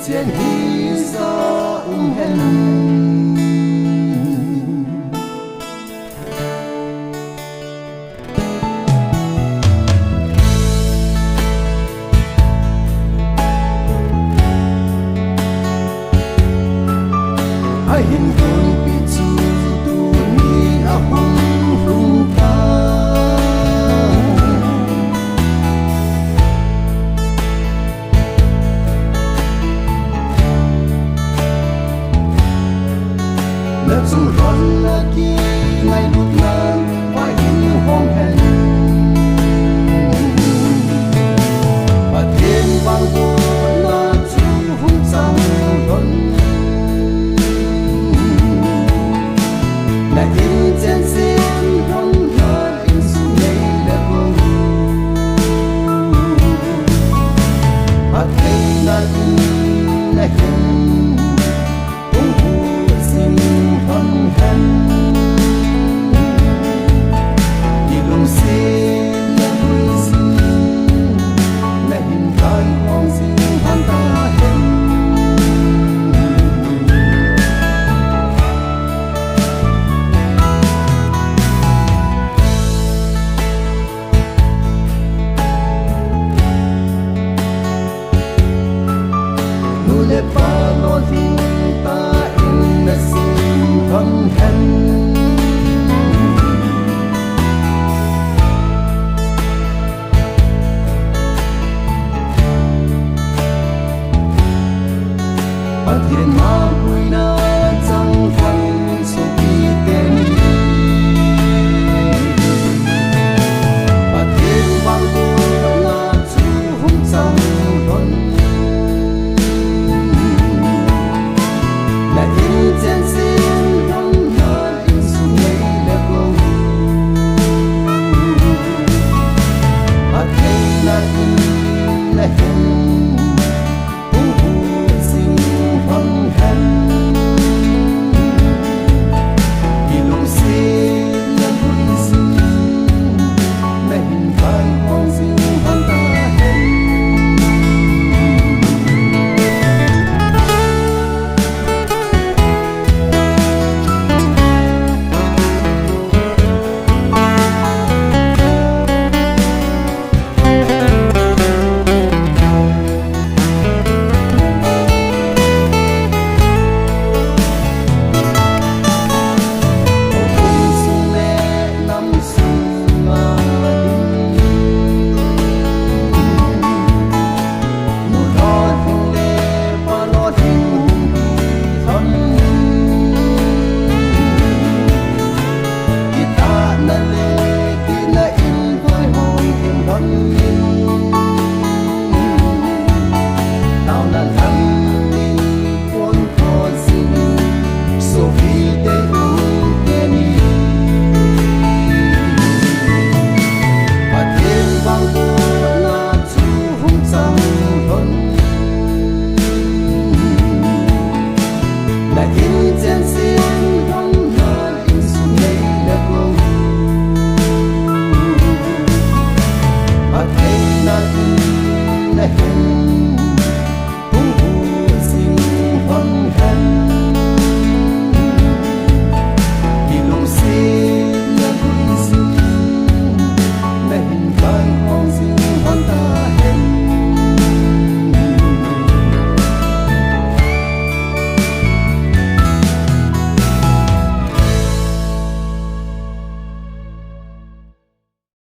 见你所恨。I hình con bị chú tu ni a hung hung ta lỡ chú run lỡ kia ngày lúc nan phải hình hong hẹn và thiên vang vô là chú hung trong run là in trên xin không nhớ in xuống đây là vô và thấy là in là hình cũng vô xin không hẳn đi lòng xin là vui xin là hình cái con xin hắn ta hình để ba lo tin ta in là xin thân hẹn ba thiên ma vui na